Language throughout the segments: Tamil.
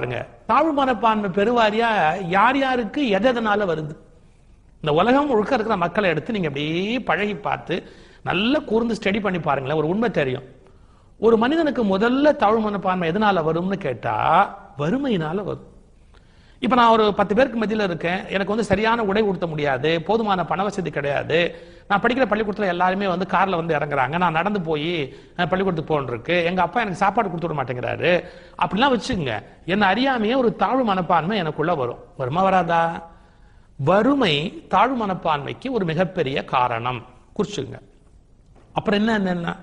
பாருங்க, தாழ்வு மனப்பான்மை பெருவாரியா யார் யாருக்கு எதனால வருது? இந்த உலகம் முழுக்க இருக்கிற மக்களை எடுத்து நீங்க அப்படியே பழகி பார்த்து நல்லா கூர்ந்து ஸ்டடி பண்ணி பாருங்களேன், ஒரு உண்மை தெரியும். ஒரு மனிதனுக்கு முதல்ல தாழ்வு மனப்பான்மை எதனால வரும்னு கேட்டா வறுமையினால வரும். இப்ப நான் ஒரு 10 பேருக்கு மத்தியில் இருக்கேன், எனக்கு சரியான உடை உடுத்த முடியாது, போதுமான பண வசதி கிடையாது. நான் படிக்கிற பள்ளிக்கூடத்துல எல்லாருமே கார்ல இறங்குறாங்க, நான் நடந்து போய் பள்ளிக்கூடத்துக்கு போகணும் இருக்கு, எங்க அப்பா எனக்கு சாப்பாடு கொடுத்து விட மாட்டேங்கிறாரு. அப்படிலாம் வச்சுங்க, என்ன அறியாமையே ஒரு தாழ்வு மனப்பான்மை எனக்குள்ள வரும். வருமா வராதா? வறுமை தாழ்வு மனப்பான்மைக்கு ஒரு மிகப்பெரிய காரணம். குறிச்சுங்க. அப்புறம் என்ன,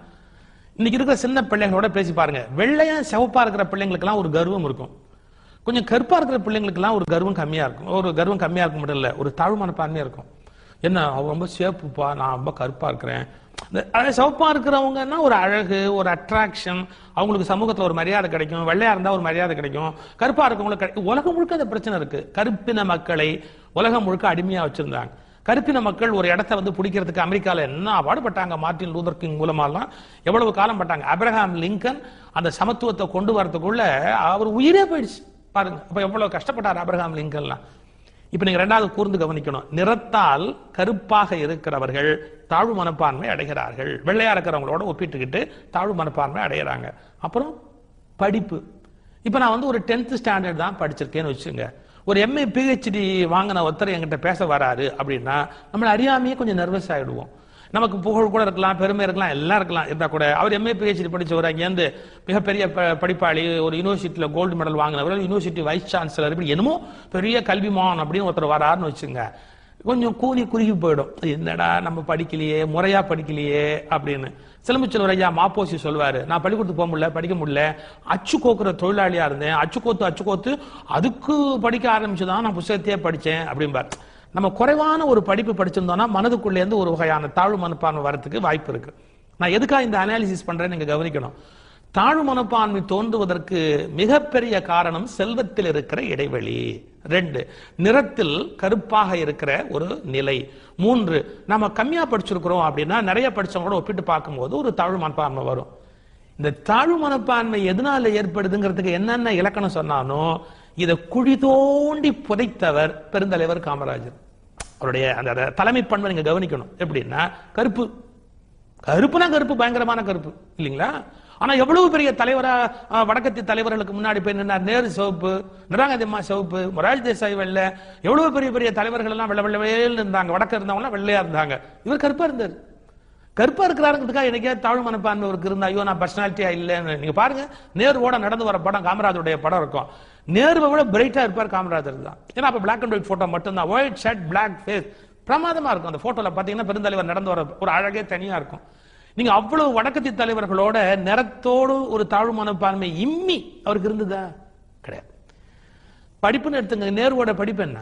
இன்னைக்கு இருக்கிற சின்ன பிள்ளைங்களோட பேசி பாருங்க, வெள்ளையா சிவப்பா இருக்கிற பிள்ளைங்களுக்கு எல்லாம் ஒரு கர்வம் இருக்கும், கொஞ்சம் கருப்பா இருக்கிற பிள்ளைங்களுக்கு எல்லாம் ஒரு கர்வம் கம்மியா இருக்கும். ஒரு கர்வம் கம்மியா இருக்க மட்டும் இல்ல, ஒரு தாழ்வு மனப்பான்மையா இருக்கும். என்ன அவங்க ரொம்ப சேப்புப்பா, நான் ரொம்ப கருப்பா இருக்கிறேன். சிவப்பா இருக்கிறவங்கன்னா ஒரு அழகு, ஒரு அட்ராக்ஷன், அவங்களுக்கு சமூகத்துல ஒரு மரியாதை கிடைக்கும். வெள்ளையா இருந்தா ஒரு மரியாதை கிடைக்கும், கருப்பா இருக்கவங்களுக்கு. உலகம் முழுக்க அந்த பிரச்சனை இருக்கு. கருப்பின மக்களை உலகம் முழுக்க அடிமையா வச்சிருந்தாங்க. கருப்பின மக்கள் ஒரு இடத்தை பிடிக்கிறதுக்கு அமெரிக்கால என்ன பாடுபட்டாங்க. மார்ட்டின் லூதர் கிங் மூலமாலாம் எவ்வளவு காலம் பட்டாங்க. அப்ரஹாம் லிங்கன் அந்த சமத்துவத்தை கொண்டு வரதுக்குள்ள அவர் உயிரே போயிடுச்சு பாருங்க. அப்ப எவ்வளவு கஷ்டப்பட்டார் அப்ரஹாம் லிங்கன்லாம். இப்ப நீங்க ரெண்டாவது கூர்ந்து கவனிக்கணும், நிறத்தால் கருப்பாக இருக்கிறவர்கள் தாழ்வு மனப்பான்மை அடைகிறார்கள், வெள்ளையா இருக்கிறவங்களோட ஒப்பிட்டுக்கிட்டு தாழ்வு மனப்பான்மை அடைகிறாங்க. அப்புறம் படிப்பு. இப்ப நான் ஒரு 10th ஸ்டாண்டர்ட் தான் படிச்சிருக்கேன்னு வச்சுங்க, ஒரு MA PhD வாங்கின ஒருத்தர் என்கிட்ட பேச வராரு அப்படின்னா நம்மள அறியாமையே கொஞ்சம் நர்வஸ் ஆயிடுவோம். நமக்கு புகழ் கூட இருக்கலாம், பெருமை இருக்கலாம், எல்லாம் இருக்கலாம். இருந்தா கூட அவர் MA PhD படிச்சவர், அங்கேருந்து மிகப்பெரிய படிப்பாளி, ஒரு யூனிவர்சிட்டியில கோல்டு மெடல் வாங்கினவர், யூனிவர்சிட்டி வைஸ் சான்சலர், இப்படி என்னமோ பெரிய கல்விமான் அப்படின்னு ஒருத்தர் வராருன்னு வச்சுங்க, கொஞ்சம் கூனி குறுகி போயிடும். என்னடா நம்ம படிக்கலையே, முறையா படிக்கலையே அப்படின்னு. சிலம்புச்செல்வர் ஐயா மாப்போசி சொல்வாரு, நான் பள்ளிக்கூடத்துக்கு போக முடியல, படிக்க முடியல, அச்சு கோக்குற தொழிலாளியா இருந்தேன், அச்சு கோத்து அதுக்கு படிக்க ஆரம்பிச்சுதான் நான் புத்தகத்தையே படிச்சேன் அப்படிம்பார். நம்ம குறைவான ஒரு படிப்பு படிச்சிருந்தோம்னா மனதுக்குள்ளே இருந்து ஒரு வகையான தாழ்வு மனப்பான்மை வரதுக்கு வாய்ப்பு இருக்கு. நான் எதுக்காக இந்த அனாலிசிஸ் பண்றேன்னு நீங்க கவனிக்கணும். தாழ்வு மனப்பான்மை தோன்றுவதற்கு மிகப்பெரிய காரணம் செல்வத்தில் இருக்கிற இடைவெளி. 2, நிறத்தில் கருப்பாக இருக்கிற ஒரு நிலை. 3, நம்ம கம்மியா படிச்சிருக்கிறோம் அப்படின்னா நிறைய படிச்சவங்களோட ஒப்பிட்டு பார்க்கும்போது ஒரு தாழ்வு மனப்பான்மை வரும். இந்த தாழ்வு மனப்பான்மை எதனால ஏற்படுதுங்கிறதுக்கு என்னென்ன இலக்கணம் சொன்னாலும் இதை குழி தோண்டி புதைத்தவர் பெருந்தலைவர் காமராஜர். அவருடைய அந்த தலைமை பண்பை நீங்க கவனிக்கணும். எப்படின்னா, கருப்புனா கருப்பு, பயங்கரமான கருப்பு இல்லைங்களா? ஆனா எவ்வளவு பெரிய தலைவரா வடக்கத்தி தலைவர்களுக்கு முன்னாடி போய் நின்றார். நேரு சிவப்பு, நிராகதிமா சிவப்பு, மொரார்ஜி தேசாய் வெள்ளை, எவ்வளவு பெரிய பெரிய தலைவர்கள் எல்லாம் வெள்ளை வெள்ளையில் இருந்தாங்க. வடக்க இருந்தவங்க வெள்ளையா இருந்தாங்க, இவர் கருப்பா இருந்தார். கருப்பா இருக்கிறாருங்கிறதுக்காக எனக்கே தாழ்வு மனப்பான்மை இருந்தா ஐயோ நான் பர்சனாலிட்டியா இல்லைன்னு. நீங்க பாருங்க, நேருவோட நடந்து வர படம், காமராஜருடைய படம் இருக்கும், நேருவை விட பிரைட்டா இருப்பார் காமராஜர் தான். ஏன்னா அப்ப பிளாக் அண்ட் ஒயிட் போட்டோ மட்டும்தான், ஒயிட் ஷர்ட் பிளாக் ஃபேஸ், பிரமாதமா இருக்கும். அந்த போட்டோல பாத்தீங்கன்னா பெருந்தலைவர் நடந்து வர ஒரு அழகே தனியா இருக்கும். நீங்க அவ்வளவு வடக்கத்தி தலைவர்களோட நிறத்தோடு ஒரு தாழ்வு மனப்பான்மை இம்மி அவருக்கு இருந்ததா? கிடையாது. படிப்புன்னு எடுத்துங்க, நேருவோட படிப்பு என்ன,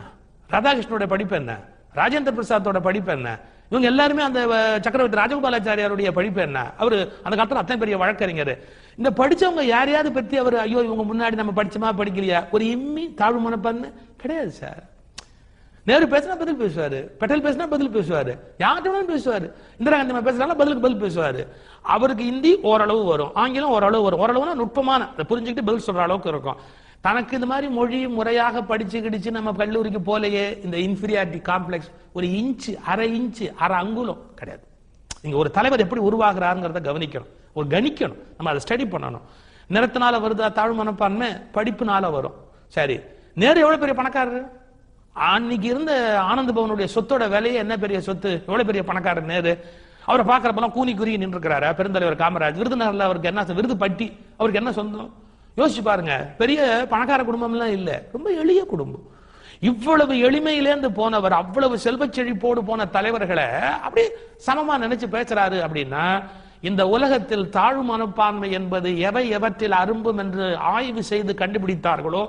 ராதாகிருஷ்ணனோட படிப்பு என்ன, ராஜேந்திர பிரசாத்தோட படிப்பு என்ன, இவங்க எல்லாருமே அந்த சக்கரவர்த்தி ராஜகோபாலாச்சாரியாருடைய படிப்பு என்ன, அவரு அந்த காலத்துல அத்தனை பெரிய வழக்கறிஞர். இந்த படிச்சவங்க யாரையாவது பத்தி அவர் ஐயோ இவங்க முன்னாடி நம்ம படிச்சோமா படிக்கலையா ஒரு இம்மி தாழ்வு மனப்பான்மை கிடையாது சார். நேரு பேசினா பதில் பேசுவாரு, பட்டேல் பேசினா பதில் பேசுவாரு, யார்கிட்ட பேசுவாரு, இந்திரா காந்தி பேசுறாங்க பதிலுக்கு பதில் பேசுவாரு. அவருக்கு ஹிந்தி ஓரளவு வரும், ஆங்கிலம் ஓரளவு வரும், ஓரளவுனா நுட்பமான புரிஞ்சுக்கிட்டு பதில் சொல்ற அளவுக்கு இருக்கும். தனக்கு இந்த மாதிரி மொழி முறையாக படிச்சு கிடிச்சு நம்ம கல்லூரிக்கு போலையே இந்த இன்ஃபீரியாரிட்டி காம்ப்ளெக்ஸ் ஒரு இன்ச்சு, அரை இன்ச்சு, அரை அங்குலம் கிடையாது. நீங்க ஒரு தலைவர் எப்படி உருவாகிறாருங்கிறத கவனிக்கணும், ஒரு கணிக்கணும், நம்ம அதை ஸ்டடி பண்ணணும். நிறத்தினால வருதா தாழ்வு மனப்பான்மை? படிப்புனால வரும். சரி, நேரு எவ்வளவு பெரிய பணக்காரரு? அன்னைக்கு இருந்த ஆனந்த பவனுடைய சொத்தோட விலையே என்ன பெரிய சொத்து, எவ்வளவு பெரிய பணக்காரர் நேரு. அவரை பாக்குறப்பெல்லாம் கூனி குறுகி நின்று இருக்கிறாரு பெருந்தலைவர் காமராஜ். விருதுநகர்ல அவருக்கு என்ன, விருது பட்டி, அவருக்கு என்ன சொந்தம் யோசிச்சு பாருங்க. பெரிய பணக்கார குடும்பம் எல்லாம் இல்ல, ரொம்ப எளிய குடும்பம். இவ்வளவு எளிமையிலேந்து போனவர், அவ்வளவு செல்வ செழிப்போடு போன தலைவர்களை அப்படி சமமா நினைச்சு பேசுறாரு அப்படின்னா, இந்த உலகத்தில் தாழ்வு மனப்பான்மை என்பது எவற்றில் அரும்பும் என்று ஆய்வு செய்து கண்டுபிடித்தார்களோ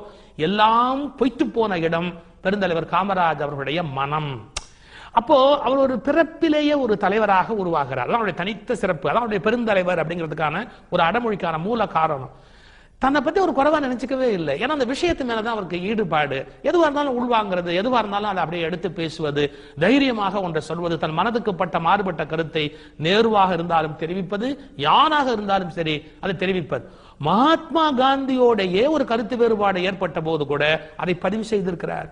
எல்லாம் பொய்த்து போன இடம் பெருந்தலைவர் காமராஜ் அவர்களுடைய மனம். அப்போ அவர் ஒரு பிறப்பிலேயே ஒரு தலைவராக உருவாகிறார். அதான் அவருடைய தனித்த சிறப்பு, அதான் அவருடைய பெருந்தலைவர் அப்படிங்கிறதுக்கான ஒரு அடமொழிக்கான மூல காரணம். தன்னை பத்தி ஒரு குறைவா நினைச்சுக்கவே இல்லை. ஏன்னா அந்த விஷயத்து மேலதான் அவருக்கு ஈடுபாடு. எதுவா இருந்தாலும் உள்வாங்கிறது, எதுவா இருந்தாலும் அதை அப்படியே எடுத்து பேசுவது, தைரியமாக ஒன்றை சொல்வது, தன் மனதுக்கு பட்ட மாறுபட்ட கருத்தை நேருவாக இருந்தாலும் தெரிவிப்பது, யாராக இருந்தாலும் சரி அதை தெரிவிப்பது. மகாத்மா காந்தியோடையே ஒரு கருத்து வேறுபாடு ஏற்பட்ட போது கூட அதை பதிவு செய்திருக்கிறார்.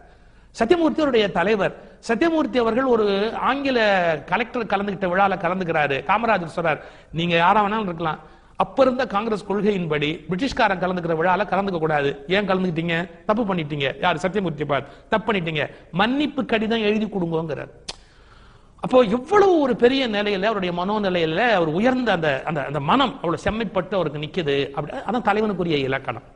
சத்தியமூர்த்தி அவருடைய தலைவர். சத்தியமூர்த்தி அவர்கள் ஒரு ஆங்கில கலெக்டர் கலந்துகிட்ட விழால கலந்துக்கிறாரு. காமராஜர் சொல்றார், நீங்க யாரா வேணாலும் இருக்கலாம், அப்ப இருந்த காங்கிரஸ் கொள்கையின்படி பிரிட்டிஷ்காரன் கலந்துக்கிற விழால கலந்துக்க கூடாது. ஏன் கலந்துக்கிட்டீங்க? தப்பு பண்ணிட்டீங்க. யார்? சத்தியமூர்த்தி பார்த்து தப்பு பண்ணிட்டீங்க, மன்னிப்பு கடிதம் எழுதி கொடுங்கிறார். அப்போ எவ்வளவு ஒரு பெரிய நிலையில அவருடைய மனோநிலையில அவர் உயர்ந்த அந்த அந்த மனம் அவ்வளவு செம்மைப்பட்டு அவருக்கு நிக்குது. அப்படி அதான் தலைவனுக்குரிய இலக்கணம்.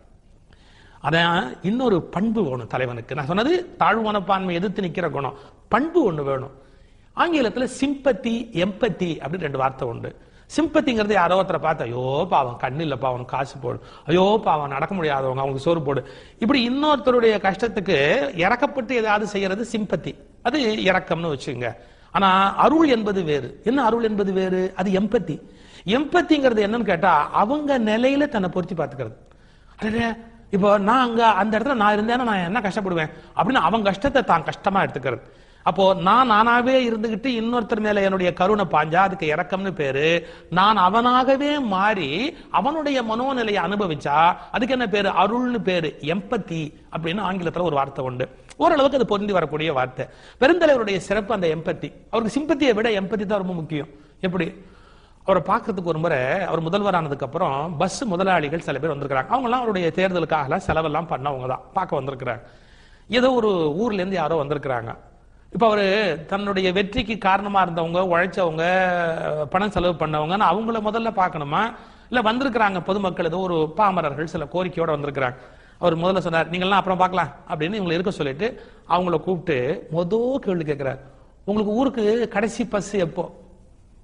அதான் இன்னொரு பண்பு வேணும் தலைவனுக்கு. நான் சொன்னது தாழ்வு மனப்பான்மை எதிர்த்து நிக்கிற குணம். பண்பு ஒண்ணு வேணும். ஆங்கிலத்துல சிம்பத்தி, எம்பத்தி அப்படின்னு 2 வார்த்தை உண்டு. சிம்பத்திங்கிறது யாரோ ஒருத்தரை பார்த்து, ஐயோ பாவம் கண்ணு இல்லப்பா அவனுக்கு காசு போடு, ஐயோ பாவம் நடக்க முடியாதவங்க அவங்களுக்கு சோறு போடு, இப்படி இன்னொருத்தருடைய கஷ்டத்துக்கு இறக்கப்பட்டு ஏதாவது செய்யறது சிம்பத்தி, அது இரக்கம்னு வச்சுங்க. ஆனா அருள் என்பது வேறு. என்ன அருள் என்பது வேறு? அது எம்பத்தி. எம்பத்திங்கிறது என்னன்னு கேட்டா அவங்க நிலையில தன்னை பொருத்தி பார்த்துக்கிறது. இப்போ நான் அங்க அந்த இடத்துல நான் இருந்தேன்னா நான் என்ன கஷ்டப்படுவேன் அப்படின்னு அவன் கஷ்டத்தை தான் கஷ்டமா எடுத்துக்கிறது. அப்போ நான் நானாவே இருந்துகிட்டு இன்னொருத்தர் மேல என்னுடைய கருணை பாஞ்சா அதுக்கு இரக்கம்னு பேரு. நான் அவனாகவே மாறி அவனுடைய மனோநிலையை அனுபவிச்சா அதுக்கு என்ன பேரு? அருள்னு பேரு. எம்பத்தி அப்படின்னு ஆங்கிலத்துல ஒரு வார்த்தை உண்டு. ஓரளவுக்கு அது பொருந்தி வரக்கூடிய வார்த்தை. பெருந்தலைவருடைய சிறப்பு அந்த எம்பத்தி. அவருக்கு சிம்பத்தியை விட எம்பத்தி தான் ரொம்ப முக்கியம். எப்படி? அவரை பார்க்கறதுக்கு ஒரு முறை அவர் முதல்வர் ஆனதுக்கு அப்புறம் பஸ் முதலாளிகள் சில பேர் வந்திருக்கிறாங்க. அவங்க எல்லாம் அவருடைய தேர்தலுக்காக செலவெல்லாம் பண்ணவங்க தான் பார்க்க வந்திருக்கிறாங்க. ஏதோ ஒரு ஊர்ல இருந்து யாரோ வந்திருக்கிறாங்க. இப்ப அவரு தன்னுடைய வெற்றிக்கு காரணமா இருந்தவங்க, உழைச்சவங்க, பணம் செலவு பண்ணவங்க அவங்கள முதல்ல பார்க்கணுமா, இல்ல வந்திருக்கிறாங்க பொதுமக்கள் ஏதோ ஒரு பாமரர்கள் சில கோரிக்கையோட வந்திருக்கிறாங்க. அவர் முதல்ல சொன்னார், நீங்கெல்லாம் அப்புறம் பார்க்கலாம் அப்படின்னு இவங்களை இருக்க சொல்லிட்டு அவங்கள கூப்பிட்டு மொதல் கேள்வி கேட்கிறார், உங்களுக்கு ஊருக்கு கடைசி பஸ் எப்போ?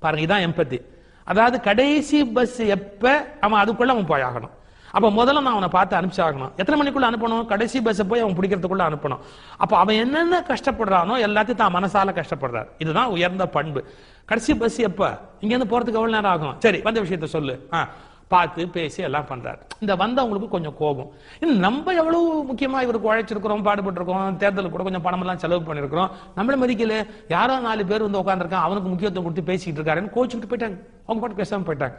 பாருங்க, இதான் எம்பத்தி. அதாவது கடைசி பஸ் எப்ப அவன் அதுக்குள்ள அவன் போய் ஆகணும். அப்ப முதல்ல நான் அவனை பார்த்து அனுப்பிச்சாகணும். எத்தனை மணிக்குள்ள அனுப்பணும்? கடைசி பஸ் போய் அவன் பிடிக்கிறதுக்குள்ள அனுப்பணும். அப்ப அவன் என்னென்ன கஷ்டப்படுறானோ எல்லாத்தையும் தான் மனசால கஷ்டப்படுறார். இதுதான் உயர்ந்த பண்பு. கடைசி பஸ் எப்ப? இங்க இருந்து போறதுக்கு எவ்வளவு நேரம் ஆகும்? சரி, வந்த விஷயத்த சொல்லு. பார்த்து பேசி எல்லாம் பண்றாரு. இந்த வந்தவங்களுக்கு கொஞ்சம் கோபம். நம்ம எவ்வளவு முக்கியமா இவருக்கு உழைச்சிருக்கிறோம், பாடுபட்டு இருக்கோம், தேர்தலுக்கு கூட கொஞ்சம் பணம் எல்லாம் செலவு பண்ணிருக்கிறோம், நம்மள மதிக்கல, யாரோ 4 பேர் வந்து உட்காந்துருக்கான், அவனுக்கு முக்கியத்துவம் கொடுத்து பேசிக்கிட்டு இருக்காருன்னு கோச்சுக்கிட்டு போயிட்டாங்க. அவங்க பாட்டு பேசாம போயிட்டாங்க.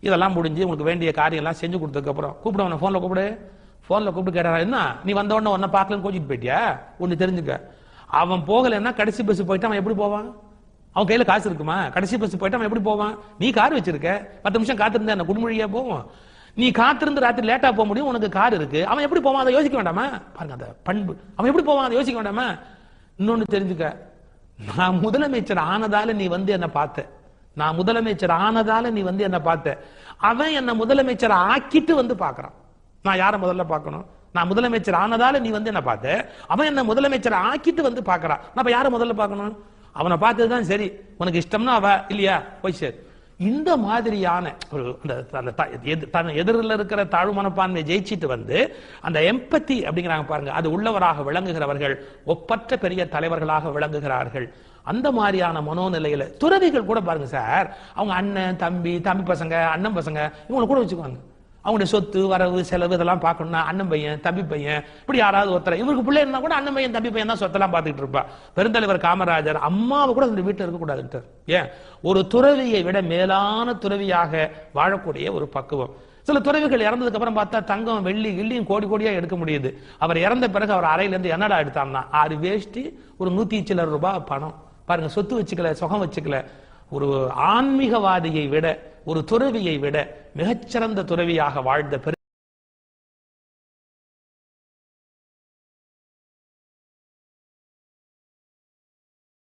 இதெல்லாம் முடிஞ்சு உங்களுக்கு வேண்டிய காரியம் எல்லாம் செஞ்சு கொடுத்ததுக்கு அப்புறம் கூப்பிடுவான போன்ல கூப்பிட்டு கேட்டாரா, என்ன நீ வந்த உடனே உன்ன பார்க்கலன்னு கோச்சிட்டு போயிட்டியா? ஒண்ணு தெரிஞ்சுக்க, அவன் போகலன்னா கடைசி பஸ் போயிட்டு அவன் எப்படி போவான்? அவன் கையில காசு இருக்குமா? கடைசி பஸ் போயிட்டு அவன் எப்படி போவான்? நீ கார் வச்சிருக்க, 10 நிமிஷம் காத்திருந்தா என்ன குடுமொழியா போவோம்? நீ காத்திருந்து ராத்திரி லேட்டா போக முடியும், உனக்கு கார் இருக்கு, அவன் எப்படி போவான்? அதை யோசிக்க வேண்டாமா? பாருங்க அந்த பண்பு. அவன் எப்படி போவான்? அதை யோசிக்க வேண்டாமா? இன்னொன்னு தெரிஞ்சுக்க, நான் முதலமைச்சர் ஆனதால நீ வந்து என்ன பார்த்த, நான் முதலமைச்சர் ஆனதால நீ வந்து என்ன பார்த்த, அவன் என்ன முதலமைச்சர் ஆக்கிட்டு வந்து பாக்குறான். நான் யார முதல்ல பார்க்கணும்? நான் முதலமைச்சர் ஆனதால நீ வந்து என்ன பார்த்த, அவன் என்ன முதலமைச்சர் ஆக்கிட்டு வந்து பாக்குறான். நான் யார முதல்ல பார்க்கணும்? அவனை பார்த்ததுதான் சரி, உனக்கு இஷ்டம்னா அவ, இல்லையா போய் சரி. இந்த மாதிரியான எதிரில் இருக்கிற தாழ்வு மனப்பான்மை ஜெயிச்சிட்டு வந்து அந்த எம்பத்தி அப்படிங்கிறாங்க பாருங்க, அது உள்ளவராக விளங்குகிறவர்கள் ஒப்பற்ற பெரிய தலைவர்களாக விளங்குகிறார்கள். அந்த மாதிரியான மனோநிலையில துறவிகள் கூட பாருங்க சார், அவங்க அண்ணன் தம்பி, தம்பி பசங்க, அண்ணன் பசங்க இவங்களை கூட வச்சுக்குவாங்க. அவங்களுடைய சொத்து வரவு செலவு இதெல்லாம் பார்க்கணும்னா அண்ணன் பையன் தம்பி பையன் இப்படி யாராவது ஒருத்தர், இவருக்கு பிள்ளை இருந்தா கூட அண்ணன் பையன் தம்பி பையன் தான் சொத்தெல்லாம் பார்த்துட்டு இருப்பா. பெருந்தலைவர் காமராஜர் அம்மாவை கூட அந்த வீட்டில் இருக்கக்கூடாது. ஏன்? ஒரு துறவியை விட மேலான துறவியாக வாழக்கூடிய ஒரு பக்குவம். சில துறவிகள் இறந்ததுக்கு அப்புறம் பார்த்தா தங்கம் வெள்ளி கிள்ளியும் கோடி கோடியா எடுக்க முடியுது. அவர் இறந்த பிறகு அவர் அறையில இருந்து என்னடா எடுத்தான்னா 6 வேஷ்டி, ஒரு 100 சில்லறை ரூபாய் பணம். பாருங்க, சொத்து வச்சுக்கல, சுகம் வச்சுக்கல. ஒரு ஆன்மீகவாதியை விட, ஒரு துறவியை விட மிகச்சிறந்த துறவியாக வாழ்ந்த